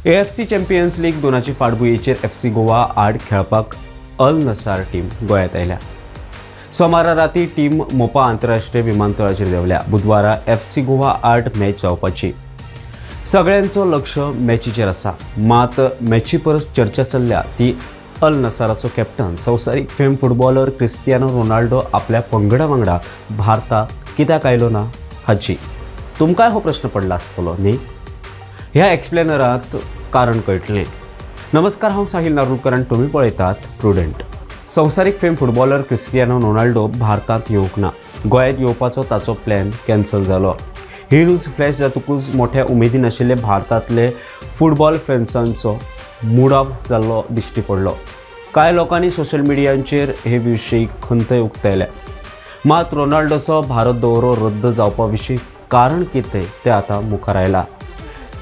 AFC Champions League 2ची फाटभुंयेचेर FC Goa आड खेळपाक अल नसार टीम गोंयांत आयल्या। सोमारा राती टीम मोपा आंतरराष्ट्रीय विमानतळाचेर देवल्या। बुधवारा FC गोवा आड मॅच जावपाची। सगळ्यांचो लक्ष मॅचीचेर आसा, मात मॅची परस चर्चा चल्ल्या ती अल नसाराचो कॅप्टन संवसारीक फेम फुटबॉलर क्रिस्टियानो रोनाल्डो आपल्या पंगडा वांगडा भारतात कित्याक आयलो ना हाची। तुमकांय हो प्रश्न पडला आसतलो न्ही? ह्या एक्सप्लेनरांत कारण कळटलें। नमस्कार, हांव साहिल नार्वेकर आनी तुमी पळयतात प्रुडंट। संवसारीक फेम फुटबॉलर क्रिस्टियानो रोनाल्डो भारतांत येवंक ना। गोंयांत येवपाचो ताचो प्लॅन कॅन्सल जालो। ही न्यूज फ्लॅश जातकूच मोठ्या उमेदीन आशिल्ले भारतांतले फुटबॉल फॅन्सांचो मूड ऑफ जाल्लो दिश्टी पडलो। कांय लोकांनी सोशल मिडियाचेर हे विशीं खंतय उक्तायल्या। मात रोनाल्डोचो भारत दौरो रद्द जावपा विशीं कारण कितें तें आतां मुखार आयलां।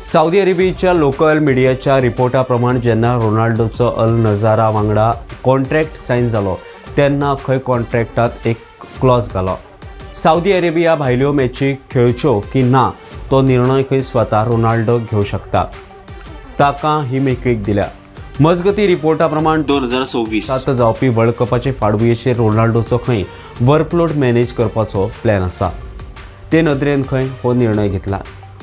सौदी अरेबियाच्या लोकल मिडियाच्या रिपोर्टा प्रमाण जेन्ना रोनाल्डोचो अल नजारा वांगडा कॉन्ट्रॅक्ट सायन जालो तेन्ना खंय कॉन्ट्रॅक्टात एक क्लॉज घालो। सौदी अरेबिया भायल्यो मॅची खेळच्यो की ना तो निर्णय खंय स्वता रोनाल्डो घेवं शकता। ताका ही मेकळीक दिल्या। मजगती रिपोर्टा प्रमाण 2026 जावपी वर्ल्ड कपाचे फाटभुंयेचेर रोनाल्डोचो खंय वर्कलोड मॅनेज करपाचो प्लॅन आसा। ते नदरेन खंय हो निर्णय घेतला।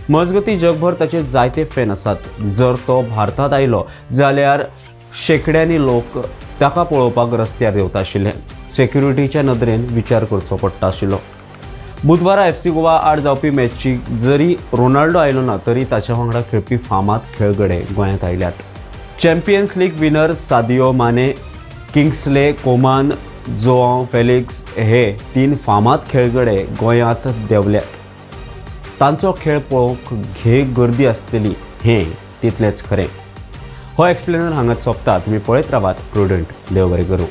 मजगती जगभर ताचे जायते फॅन आसात। जर तो भारतांत आयलो जाल्यार शेकड्यांनी लोक ताका पळोवपाक रस्त्यार देवता आशिल्ले। सेक्युरिटीच्या नदरेन विचार करचो पडटा आशिल्लो। बुधवारा FC गोवा आड जावपी मॅची जरी रोनाल्डो आयलो ना तरी ताच्या वांगडा खेळपी फामाद खेळगडे गोंयांत आयल्यात। Champions league winner Sadio Mane, Kingsley कोमान, जोआव Felix हे 3 फामाद खेळगडे गोंयांत देवल्यात। तांचो खेळ पळोवंक घे गर्दी आसतली हें तितलेंच खरें। हो एक्सप्लेनर हांगाच सोंपता। तुमी पळयत रावात प्रुडंट। देव बरें करूं।